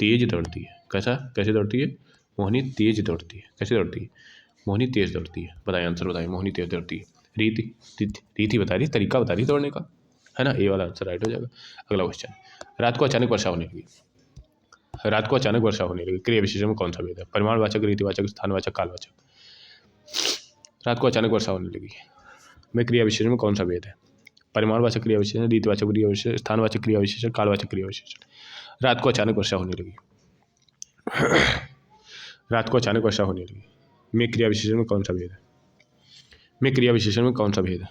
Speaker 1: तेज दौड़ती है, कैसा, कैसे दौड़ती है? मोहिनी तेज दौड़ती है, कैसे दौड़ती है? मोहिनी तेज दौड़ती है। बताइए, आंसर बताइए। मोहिनी तेज दौड़ती है, रीति, रीति बता रही है, तरीका बता रही है दौड़ने का, है ना? ए वाला आंसर राइट हो जाएगा। अगला क्वेश्चन, रात को अचानक वर्षा होने लगी। रात को अचानक वर्षा होने लगी, क्रिया विशेषण में कौन सा भेद है? परिमाणवाचक, रीतिवाचक, स्थानवाचक, कालवाचक। रात को अचानक वर्षा होने लगी में क्रिया विशेषण में कौन सा भेद है? परिमाणवाचक क्रिया विशेषण, रीतिवाचक क्रिया विशेषण, स्थानवाचक क्रिया विशेषण, कालवाचक क्रिया विशेषण। रात को अचानक वर्षा होने लगी, रात को अचानक वर्षा होने लगी में क्रिया विशेषण में कौन सा भेद है? में क्रिया विशेषण में कौन सा भेद है?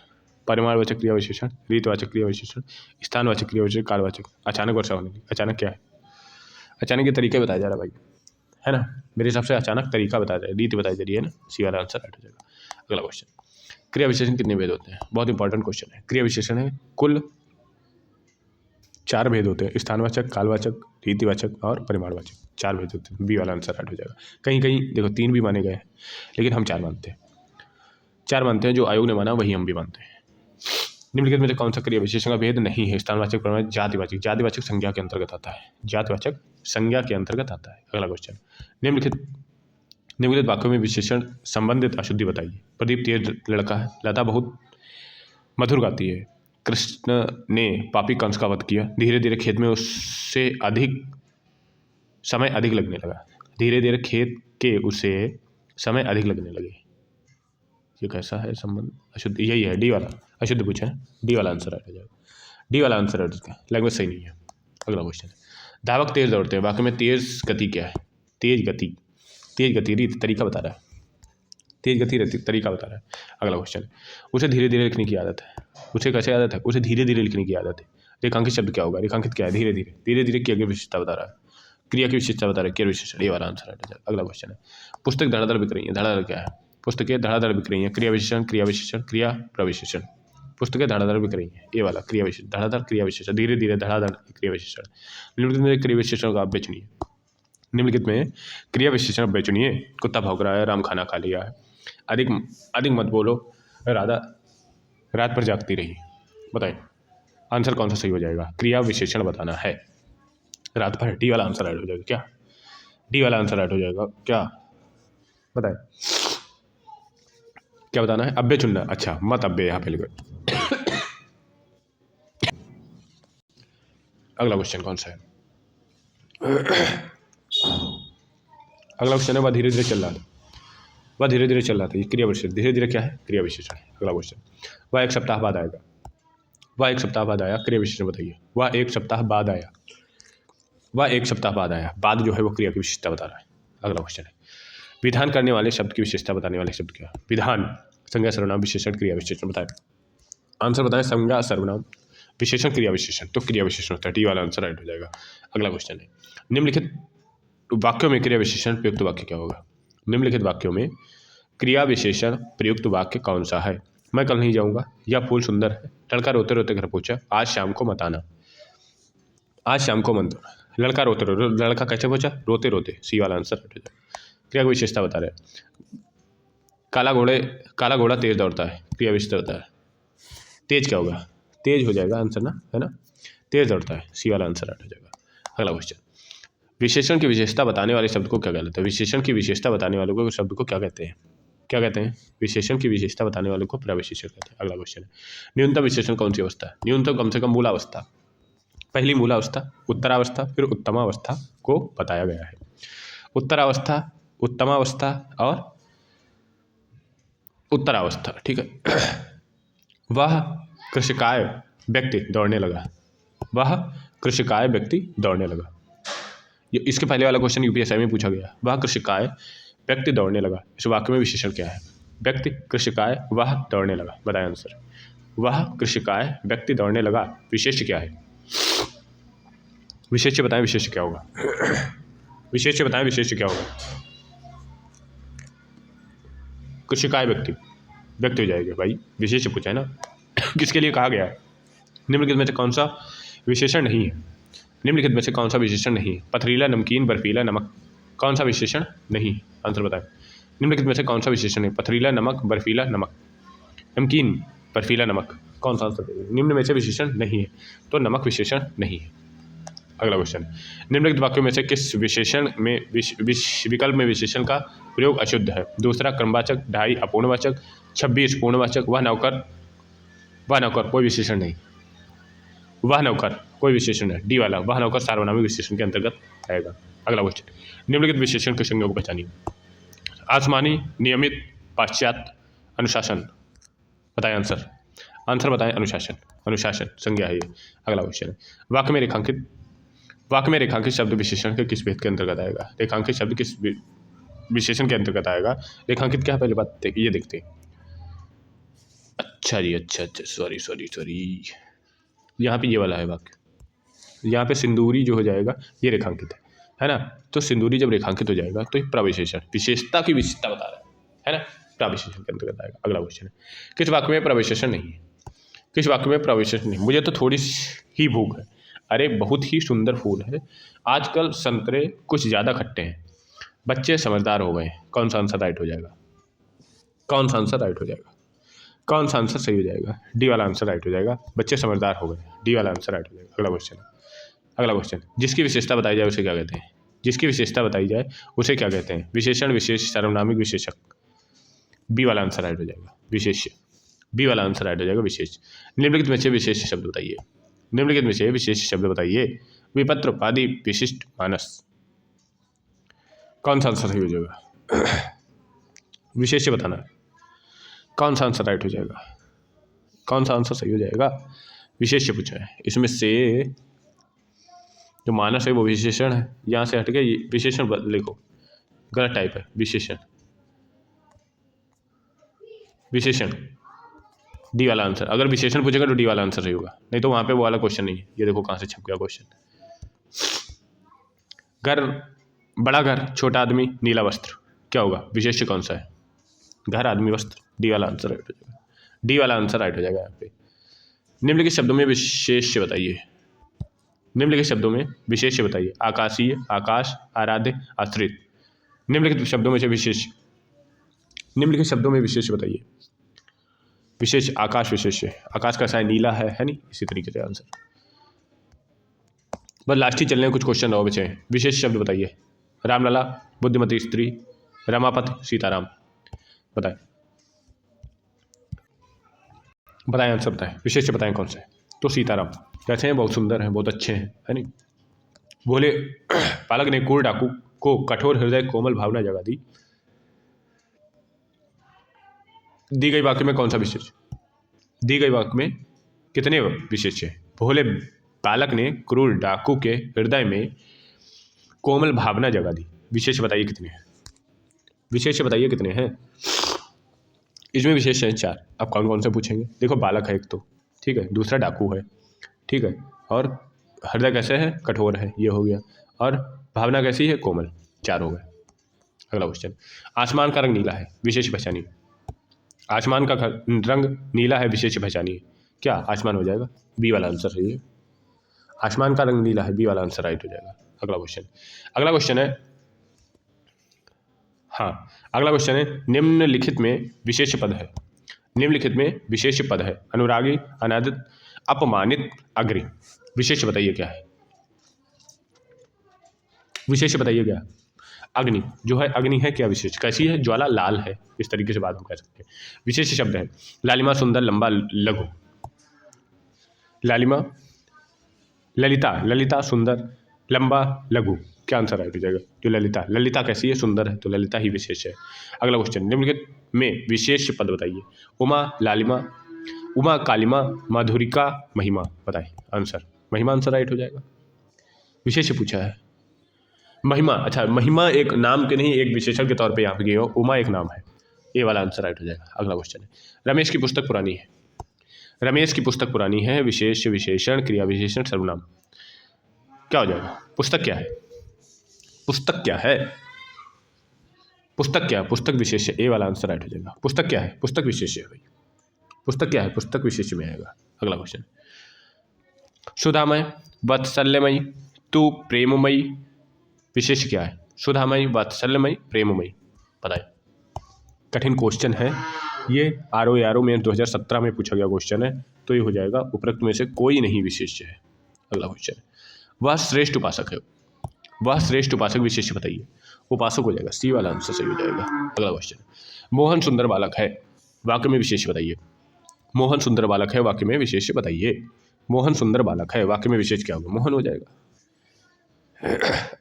Speaker 1: परिमाणवाचक क्रिया विशेषण, रीतिवाचक क्रिया विशेषण, स्थानवाचक क्रिया विशेषण, कालवाचक। अचानक वर्षा होने लगी, अचानक क्या है? अचानक के तरीके बताया जा रहा है भाई, है ना? मेरे हिसाब से अचानक तरीका बताया जा रहा है, रीति बताई जा रही है ना? सी वाला आंसर राइट हो जाएगा। अगला क्वेश्चन, क्रिया विशेषण कितने भेद होते हैं? बहुत इंपॉर्टेंट क्वेश्चन है। क्रिया विशेषण है कुल 4 भेद होते हैं, स्थानवाचक, कालवाचक, रीतिवाचक और परिमाणवाचक। 4 भेद होते हैं, बी वाला आंसर राइट हो जाएगा। कहीं कहीं देखो 3 भी माने गए हैं, लेकिन हम 4 मानते हैं। 4 मानते हैं, जो आयोग ने माना वही हम भी मानते हैं। निम्नलिखित में से कौन सा क्रिया विशेषण का भेद नहीं है? स्थानवाचक, परिमाण, जातिवाचक। जातिवाचक संज्ञा के अंतर्गत आता है, जातिवाचक संज्ञा के अंतर्गत आता है। अगला क्वेश्चन, निम्नलिखित वाक्यों में विशेषण संबंधित अशुद्धि बताइए। प्रदीप तेज लड़का है, लता बहुत मधुर गाती है, कृष्ण ने पापी कंस का वध किया, धीरे धीरे खेत में उससे समय अधिक लगने लगा। धीरे धीरे खेत के उसे समय अधिक लगने लगे। ये कैसा है संबंध? अशुद्ध, यही है डी वाला, अशुद्ध पूछा है, डी वाला आंसर आ जाएगा। डी वाला आंसर है इसका, लैंग्वेज सही नहीं है। अगला क्वेश्चन, धावक तेज दौड़ते हैं, वाक्य में तेज गति क्या है? तेज गति, तेज गति तरीका बता रहा है, तेज गति तरीका बता रहा है। अगला क्वेश्चन, उसे धीरे धीरे लिखने की आदत है। उसे कैसे आदत है? उसे धीरे धीरे लिखने की आदत है। रेखांकित शब्द क्या होगा? रेखांकित क्या है? धीरे धीरे, धीरे धीरे की आगे विशेषता बता रहा है, क्रिया की विशेषता बता रहा है, क्रिया विशेषण, ये वाला आंसर है। अगला क्वेश्चन है, पुस्तक धड़ाधड़ बिक रही है। धड़ाधड़ क्या है? पुस्तकें धड़ाधड़ बिक रही हैं, क्रिया विशेषण, क्रिया विशेषण, क्रिया प्रविशेषण। पुस्तकें धड़ाधड़ बिक रही हैं, ये वाला क्रिया विशेषण, धड़ाधड़ क्रिया विशेषण, धीरे धीरे धड़ाधड़ क्रिया विशेषण। निम्नलिखित में क्रिया विशेषण का अव्यय चुनिए। निम्नलिखित में क्रिया विशेषण अव्यय चुनिए। कुत्ता भौंक रहा है, राम खाना खा लिया है। अधिक अधिक मत बोलो, राधा रात पर जागती रही। बताएं आंसर कौन सा सही हो जाएगा? क्रिया विशेषण बताना है। रात भर, डी वाला आंसर ऐड हो जाएगा क्या? डी वाला आंसर ऐड हो जाएगा क्या? बताएं क्या बताना है? अव्यय चुनना। अच्छा, मत अव्यय यहाँ पे लिखो। अगला क्वेश्चन कौन सा है? अगला क्वेश्चन है, वह धीरे धीरे चल रहा था। वह धीरे धीरे चल रहा था, ये क्रिया विशेषण। धीरे धीरे क्या है? क्रिया विशेषण। अगला क्वेश्चन, वह एक सप्ताह बाद आएगा। वह एक सप्ताह बाद आया, क्रिया विशेषण बताइए। वह एक सप्ताह बाद आया, वह एक सप्ताह बाद आया, बाद जो है वो क्रिया की विशेषता बता रहा है। अगला क्वेश्चन है, विधान करने वाले शब्द की विशेषता बताने वाले शब्द क्या? विधान, संज्ञा सर्वनाम विशेषण क्रिया विशेषण। बताएं आंसर बताएं। संज्ञा सर्वनाम विशेषण क्रिया विशेषण, तो क्रिया विशेषण होता है, डी वाला आंसर राइट हो जाएगा। अगला क्वेश्चन है, निम्नलिखित वाक्यों में क्रिया विशेषण प्रयुक्त वाक्य क्या होगा? निम्नलिखित वाक्यों में क्रिया विशेषण प्रयुक्त वाक्य कौन सा है? मैं कल नहीं जाऊंगा, यह फूल सुंदर है, लड़का रोते रोते घर पहुंचा, आज शाम को मत आना। आज शाम को मत आना, लड़का रोते रोते, लड़का कैसे पहुंचा? रोते रोते, सी वाला आंसर राइट हो जाएगा। क्रिया की विशेषता बता रहे हैं। काला घोड़ा तेज दौड़ता है, क्रिया विशेषता होता है। तेज क्या होगा? तेज हो जाएगा आंसर ना, है ना, तेज दौड़ता है, सी वाला आंसर राइट हो जाएगा। अगला क्वेश्चन, विशेषण की विशेषता बताने वाले शब्द को क्या कहते हैं? विशेषण की विशेषता बताने वाले को शब्द को क्या कहते हैं? क्या कहते हैं? विशेषण की विशेषता बताने वाले को प्रविशेषण कहते हैं। अगला क्वेश्चन है, न्यूनतम विशेषण कौन सी अवस्था है? न्यूनतम कम से कम मूलावस्था, पहली मूलावस्था, उत्तरावस्था, फिर उत्तमावस्था को बताया गया है। उत्तरावस्था, उत्तमावस्था और उत्तरावस्था, ठीक है। वह कृषिकाय व्यक्ति दौड़ने लगा, वह कृषिकाय व्यक्ति दौड़ने लगा। ये इसके पहले वाला क्वेश्चन यूपीएससी में पूछा गया। वह कृषिकाय व्यक्ति दौड़ने लगा, इस वाक्य में विशेषण क्या है? व्यक्ति, कृषिकाय, वह दौड़ने लगा। बताएं आंसर। वह कृषिकाय व्यक्ति दौड़ने लगा, विशेष क्या है? विशेष बताएं, विशेष क्या होगा? विशेष बताएं, विशेष क्या होगा? कृषिकाय व्यक्ति, व्यक्ति हो जाएगा भाई, विशेष पूछा है ना। किसके लिए कहा गया है? निम्नलिखित में से कौन सा विशेषण नहीं है? निम्नलिखित में से कौन सा विशेषण नहीं है? पथरीला, नमकीन, बर्फीला, नमक, कौन सा विशेषण नहीं? आंसर बताएं। निम्नलिखित में से कौन सा विशेषण है? पथरीला, नमक, बर्फीला, नमक, नमकीन, बर्फीला, नमक, कौन सा आंसर देंगे? निम्न में से विशेषण नहीं है, तो नमक विशेषण नहीं है। अगला क्वेश्चन, निम्नलिखित वाक्यों में से किस विशेषण में विकल्प में विशेषण का प्रयोग अशुद्ध है? दूसरा क्रमवाचक, ढाई अपूर्णवाचक, 26 पूर्णवाचक, वह नौकर, वह नौकर कोई विशेषण नहीं, वह नौकर कोई विशेषण है, डी वाला, वह नौकर सार्वनामिक विशेषण के अंतर्गत आएगा। अगला क्वेश्चन, निम्नलिखित विशेषण के संज्ञा को पहचानिए। आसमानी, नियमित, पाश्चात्य, अनुशासन। बताएं आंसर। आंसर बताएं। अनुशासन, अनुशासन संज्ञा है ये। अगला क्वेश्चन है, वाक्य में रेखांकित शब्द विशेषण के किस भेद के अंतर्गत आएगा? रेखांकित शब्द किस विशेषण के अंतर्गत आएगा? रेखांकित क्या है पहले बात ये देखते हैं। अच्छा जी, अच्छा, सॉरी, यहाँ पे ये वाला है वाक्य, यहाँ पे सिंदूरी जो हो जाएगा ये रेखांकित है ना। तो सिंदूरी जब रेखांकित हो जाएगा तो ये प्रविशेषण, विशेषता की विशेषता बता रहा है ना, प्रविशेषण के अंतर्गत आएगा। अगला क्वेश्चन है, किस वाक्य में प्रविशेषण नहीं है? किस वाक्य में प्रविशेषण नहीं? मुझे तो थोड़ी ही भूख है, अरे बहुत ही सुंदर फूल है, आजकल संतरे कुछ ज़्यादा खट्टे हैं, बच्चे समझदार हो गए। कौन सा आंसर राइट हो जाएगा? कौन सा आंसर राइट हो जाएगा? कौन सा आंसर सही हो जाएगा? डी वाला आंसर राइट हो जाएगा, बच्चे समझदार हो गए, डी वाला आंसर राइट हो जाएगा। अगला क्वेश्चन, जिसकी विशेषता बताई जाए उसे क्या कहते हैं? जिसकी विशेषता बताई जाए उसे क्या कहते हैं? विशेषण, विशेष, सार्वनामिक, विशेषक, बी वाला आंसर राइट हो जाएगा, विशेष्य। बी वाला आंसर राइट हो जाएगा विशेष। निम्नलिखित में से विशेष शब्द बताइए। निम्नलिखित में से विशेष शब्द बताइए। विपत्र, उपाधि, विशिष्ट, मानस। कौन सा आंसर सही हो जाएगा? विशेष बताना है। कौन सा आंसर राइट हो जाएगा? कौन सा आंसर सही हो जाएगा? विशेष पूछा है। इसमें से जो मानस है वो विशेषण है, यहाँ से हट के विशेषण लिखो, गलत टाइप है। विशेषण, विशेषण डी वाला आंसर। अगर विशेषण पूछेगा तो डी वाला आंसर सही होगा, नहीं तो वहाँ पे वो वाला क्वेश्चन नहीं है। ये देखो कहाँ से छप गया क्वेश्चन। घर, बड़ा घर, छोटा आदमी, नीला वस्त्र, क्या होगा? विशेष्य कौन सा है? घर, आदमी, वस्त्र। डी वाला आंसर राइट हो जाएगा। डी वाला आंसर राइट हो जाएगा यहाँ पे। निम्नलिखित शब्दों में विशेष्य बताइए। निम्नलिखित शब्दों में विशेष्य बताइए। आकाशीय, आकाश, आराध्य, आश्रित। निम्नलिखित शब्दों में से विशेष, निम्नलिखित शब्दों में विशेष्य बताइए। विशेष, आकाश विशेष्य। आकाश का साया नीला है नहीं? इसी तरीके से आंसर। बस लास्ट ही चलने कुछ क्वेश्चन और बचे हैं। विशेष शब्द बताइए। रामलला, बुद्धिमती स्त्री, रमापति, सीताराम। बताएं, बताएं आंसर बताएं। विशेष बताएं कौन सा है? तो सीताराम। कैसे हैं? बहुत सुंदर हैं, बहुत अच्छे हैं, है नहीं? बोले पालक ने क्रूर डाकू को कठोर हृदय कोमल भावना जगा दी। दी गई वाक्य में कौन सा विशेष? दी गई वाक्य में कितने विशेष है? भोले बालक ने क्रूर डाकू के हृदय में कोमल भावना जगा दी। विशेष बताइए कितने हैं? विशेष बताइए कितने हैं? इसमें विशेष हैं 4। अब कौन कौन से पूछेंगे? देखो, बालक है एक तो, ठीक है, दूसरा डाकू है, ठीक है, और हृदय कैसे है? कठोर है, ये हो गया, और भावना कैसी है? कोमल। 4 हो गए। अगला क्वेश्चन, आसमान का रंग नीला है, विशेष पहचानिए। आसमान का रंग नीला है, विशेष पहचानिए। क्या आसमान हो जाएगा? बी वाला आंसर सही है। आसमान का रंग नीला है, बी वाला आंसर राइट हो जाएगा। अगला क्वेश्चन, अगला क्वेश्चन है, हाँ, अगला क्वेश्चन है, निम्नलिखित में विशेष पद है। निम्नलिखित में विशेष पद है। अनुरागी, अनादित, अपमानित, अग्रि। विशेष बताइए क्या है? विशेष बताइए क्या? अग्नि जो है, अग्नि है क्या? विशेष कैसी है? ज्वाला, लाल है, इस तरीके से बात हम कह सकते हैं। विशेष शब्द है लालिमा, सुंदर, लंबा, लघु। लालिमा, ललिता, ललिता, सुंदर, लंबा, लघु। क्या आंसर राइट हो जाएगा? जो ललिता, ललिता कैसी है? सुंदर है, तो ललिता ही विशेष है। अगला क्वेश्चन, निम्नलिखित में विशेष पद बताइए। उमा, लालिमा, उमा, कालिमा, माधुरिका, महिमा। बताएं आंसर। महिमा आंसर राइट हो जाएगा। विशेष पूछा है। महिमा, अच्छा, महिमा एक नाम के नहीं, एक विशेषण के तौर पे यहाँ पे गए हो। उमा एक नाम है, ये वाला आंसर राइट हो जाएगा। अगला क्वेश्चन है, रमेश की पुस्तक पुरानी है। रमेश की पुस्तक पुरानी है, विशेष, विशेषण, क्रिया विशेषण, सर्वनाम। क्या हो जाएगा? पुस्तक क्या है? पुस्तक क्या है? पुस्तक क्या है? पुस्तक विशेष है, ए वाला आंसर राइट हो जाएगा। पुस्तक क्या है? पुस्तक विशेष है भाई। पुस्तक क्या है? पुस्तक विशेष में आएगा। अगला क्वेश्चन, सुधामय, वात्सल्यमयी, तू प्रेममयी। विशेष क्या है? सुधामयी, वात्सल्यमयी, प्रेममयी। बताएं। कठिन क्वेश्चन है ये, RO में 2017 में पूछा गया क्वेश्चन है, तो ये हो जाएगा उपरोक्त में से कोई नहीं विशेष है। अगला क्वेश्चन, वह श्रेष्ठ उपासक है। वह श्रेष्ठ उपासक, विशेष बताइए। उपासक हो जाएगा, सी वाला आंसर सही हो जाएगा। अगला क्वेश्चन, मोहन सुंदर बालक है, वाक्य में विशेष बताइए। मोहन सुंदर बालक है, वाक्य में विशेष बताइए। मोहन सुंदर बालक है, वाक्य में विशेष क्या होगा? मोहन हो जाएगा।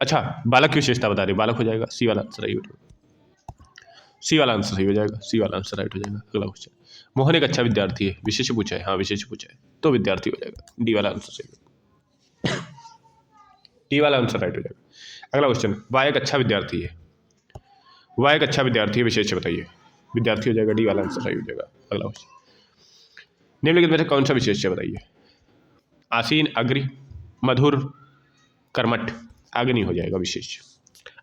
Speaker 1: अच्छा, बालक की विशेषता बता रहे, बालक हो जाएगा, सी वाला आंसर सही हो जाएगा। सी वाला आंसर सही हो जाएगा, सी वाला आंसर राइट हो जाएगा। अगला क्वेश्चन, मोहन एक अच्छा विद्यार्थी है, विशेष पूछा है, हाँ विशेष पूछा है, तो विद्यार्थी हो जाएगा, डी वाला आंसर सही होगा। डी वाला आंसर राइट हो जाएगा। अगला क्वेश्चन, वह एक अच्छा विद्यार्थी है। वह एक अच्छा विद्यार्थी है, विशेष बताइए। विद्यार्थी हो जाएगा, डी वाला आंसर सही हो जाएगा। अगला क्वेश्चन, निम्नलिखित में से कौन सा विशेष बताइए। आसीन, अग्नि, मधुर, कर्मठ। अग्नि हो जाएगा विशेष।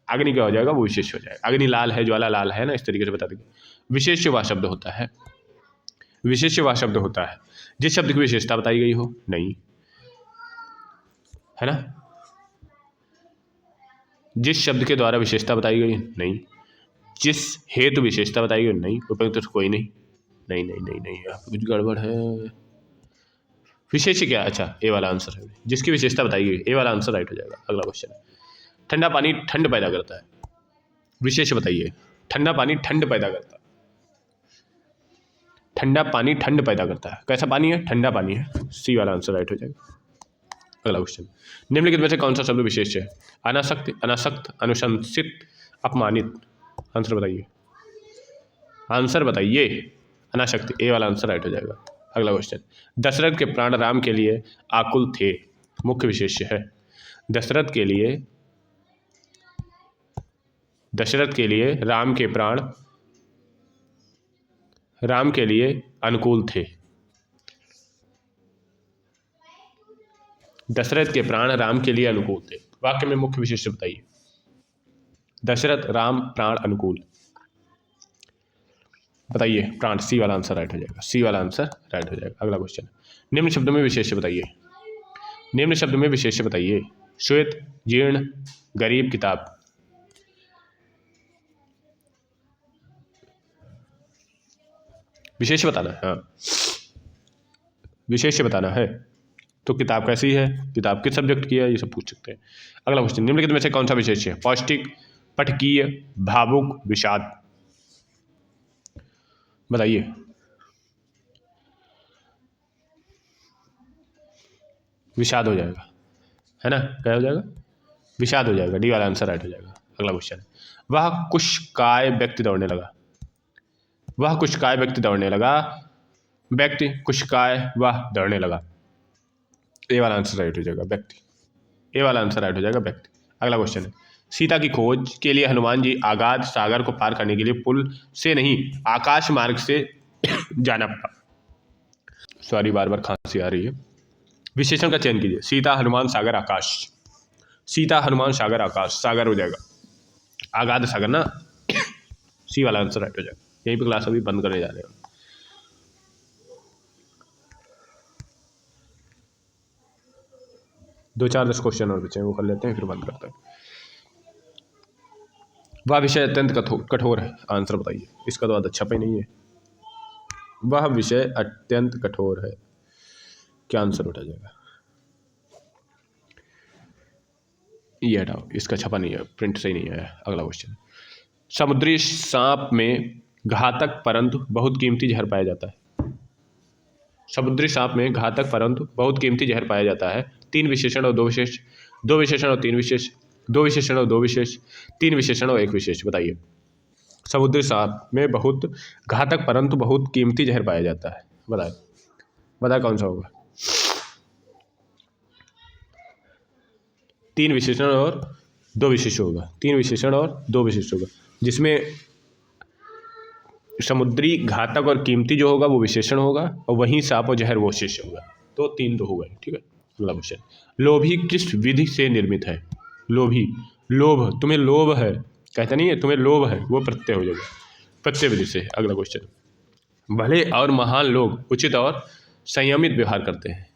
Speaker 1: अग्नि क्या हो जाएगा? वो विशेष हो जाएगा। अग्नि लाल है, ज्वाला लाल है ना, इस तरीके से बता देंगे। विशेष वह शब्द होता है, विशेष वह शब्द होता है जिस शब्द की विशेषता बताई गई हो। नहीं, है ना? जिस शब्द के द्वारा विशेषता बताई गई, नहीं। जिस हेतु विशेषता बताई गई, नहीं। उपयुक्त तो कोई नहीं। नहीं नहीं नहीं नहीं, यहाँ पे कुछ गड़बड़ है। विशेष क्या? अच्छा, ए वाला आंसर है, जिसकी विशेषता बताई गई, ए वाला आंसर राइट हो जाएगा। अगला क्वेश्चन, ठंडा पानी ठंड पैदा करता है, विशेष बताइए। ठंडा पानी ठंड पैदा करता है, ठंडा पानी ठंड पैदा करता है। कैसा पानी है? ठंडा पानी है। सी वाला आंसर राइट हो जाएगा। अगला क्वेश्चन, निम्नलिखित में से कौन सा शब्द विशेष है? अनासक्त, अनासक्त, अनुशंसित, अपमानित। आंसर बताइए, आंसर बताइए। अनासक्त, ए वाला आंसर राइट हो जाएगा। अगला क्वेश्चन, दशरथ के प्राण राम के लिए आकुल थे, मुख्य विशेष्य है। दशरथ के लिए राम के प्राण राम के लिए अनुकूल थे। दशरथ के प्राण राम के लिए अनुकूल थे। वाक्य में मुख्य विशेष्य बताइए। दशरथ राम प्राण अनुकूल, बताइए। प्राण, सी वाला आंसर राइट हो जाएगा। सी वाला आंसर राइट हो जाएगा। अगला क्वेश्चन, निम्न शब्दों में विशेष्य बताइए। निम्न शब्द में विशेष्य बताइए। श्वेत, जीर्ण, गरीब, किताब। विशेष्य बताना है। हाँ, विशेष्य बताना है। तो किताब कैसी है, किताब किस सब्जेक्ट की है, ये सब पूछ सकते हैं। अगला क्वेश्चन, निम्नलिखित में से कौन सा विशेष्य है? पौष्टिक, पठकीय, भावुक, विषाद। बताइए। विषाद हो जाएगा, है ना? क्या हो जाएगा? विषाद हो जाएगा। डी वाला आंसर राइट हो जाएगा। अगला क्वेश्चन, वह कुशकाय व्यक्ति दौड़ने लगा। वह कुशकाय व्यक्ति दौड़ने लगा। व्यक्ति, कुशकाय, वह दौड़ने लगा। ए वाला आंसर राइट हो जाएगा। व्यक्ति, ए वाला आंसर राइट हो जाएगा। व्यक्ति। अगला क्वेश्चन है, सीता की खोज के लिए हनुमान जी अगाध सागर को पार करने के लिए पुल से नहीं आकाश मार्ग से जाना पड़ा। सॉरी, बार बार खांसी आ रही है। विशेषण का चयन कीजिए। सीता, हनुमान, सागर, आकाश। सीता, हनुमान, सागर, आकाश। सागर हो जाएगा। अगाध सागर ना। सी वाला आंसर राइट हो जाएगा। यहीं पे क्लास अभी बंद करने जा रहे हैं। 2-4-10 क्वेश्चन और बचे हैं, वो कर लेते हैं, फिर बंद करते हैं। वह विषय अत्यंत कठोर है। आंसर बताइए। इसका तो आदत छपा ही नहीं है। वह विषय अत्यंत कठोर है। क्या आंसर उठा जाएगा? ये हटाओ, इसका छपा नहीं है, प्रिंट सही नहीं आया। अगला क्वेश्चन, समुद्री सांप में घातक परंतु बहुत कीमती जहर पाया जाता है। समुद्री सांप में घातक परंतु बहुत कीमती जहर पाया जाता है। 3 विशेषण और 2 विशेष, 2 विशेषण और 3 विशेष, 2 विशेषण और 2 विशेष, 3 विशेषण और 1 विशेष। बताइए। समुद्री सांप में बहुत घातक परंतु बहुत कीमती जहर पाया जाता है। बताए कौन सा होगा? 3 विशेषण और 2 विशेष होगा। 3 विशेषण और 2 विशेष होगा, जिसमें समुद्री घातक और कीमती जो होगा वो विशेषण होगा, और वहीं सांप और जहर वो विशेष होगा। तो 3 तो हो गए। ठीक है। अगला क्वेश्चन, लोभी किस विधि से निर्मित है? लोभी, लोभ, तुम्हें लोभ है, कहता नहीं है तुम्हें लोभ है, वो प्रत्यय हो जाएगा। प्रत्यय विधि से। अगला क्वेश्चन, भले और महान लोग उचित और संयमित व्यवहार करते हैं।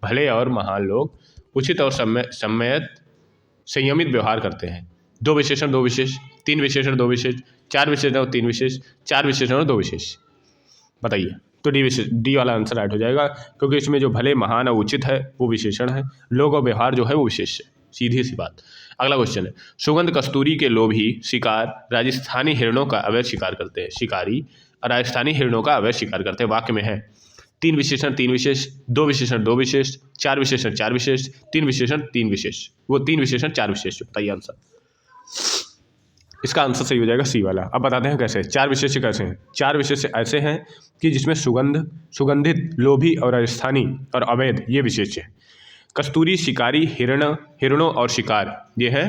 Speaker 1: भले और महान लोग उचित और संयमित व्यवहार करते हैं। 2 विशेषण 2 विशेष, 3 विशेषण 2 विशेष, 4 विशेषण और 3 विशेष, 4 विशेषण और 2 विशेष। बताइए। तो डी वाला आंसर राइट हो जाएगा, क्योंकि इसमें जो भले, महान और उचित है वो विशेषण है, लोग और व्यवहार जो है वो विशेष है। सीधी सी बात। अगला क्वेश्चन है, सुगंध कस्तूरी के लोभी शिकार राजस्थानी हिरणों का अवैध शिकार करते हैं। शिकारी राजस्थानी हिरणों का अवैध शिकार करते हैं। वाक्य में है 3 विशेषण 3 विशेष, 2 विशेषण 2 विशेष, 4 विशेषण 4 विशेष, 3 विशेषण 3 विशेष। वो 3 विशेषण 4 विशेष। बताइए आंसर। इसका आंसर सही हो जाएगा सी वाला। अब बताते हैं कैसे। 4 विशेष्य कैसे हैं? 4 विशेष्य ऐसे हैं कि जिसमें सुगंधित, लोभी और राजस्थानी और अवैध ये विशेष्य है। कस्तूरी, शिकारी, हिरणों और शिकार, ये है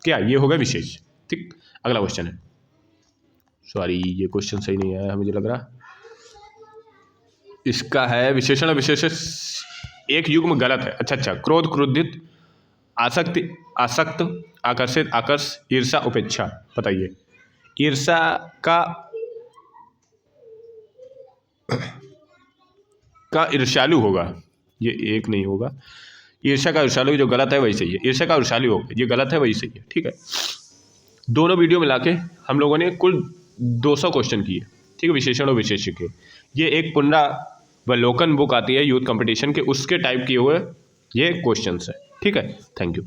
Speaker 1: क्या? ये होगा विशेष। ठीक। अगला क्वेश्चन है, सॉरी ये क्वेश्चन सही नहीं आया मुझे लग रहा। इसका है विशेषण और विशेष्य एक युग्म गलत है। अच्छा, क्रोध, क्रोधित, आसक्त, आकर्षित, आकर्ष, ईर्षा, उपेक्षा। बताइए। ईर्षा का ईर्ष्यालु होगा, ये एक नहीं होगा। ईर्षा का ईर्ष्यालु जो गलत है वही सही है। ईर्षा का ईर्ष्यालु होगा, ये गलत है, वही सही है। ठीक है। दोनों वीडियो मिला के हम लोगों ने कुल 200 क्वेश्चन किए। ठीक है, विशेषण और विशेष्य के। ये एक पुनरावलोकन बुक आती है यूथ कंपटीशन के, उसके टाइप किए हुए ये क्वेश्चंस है। ठीक है। Thank you.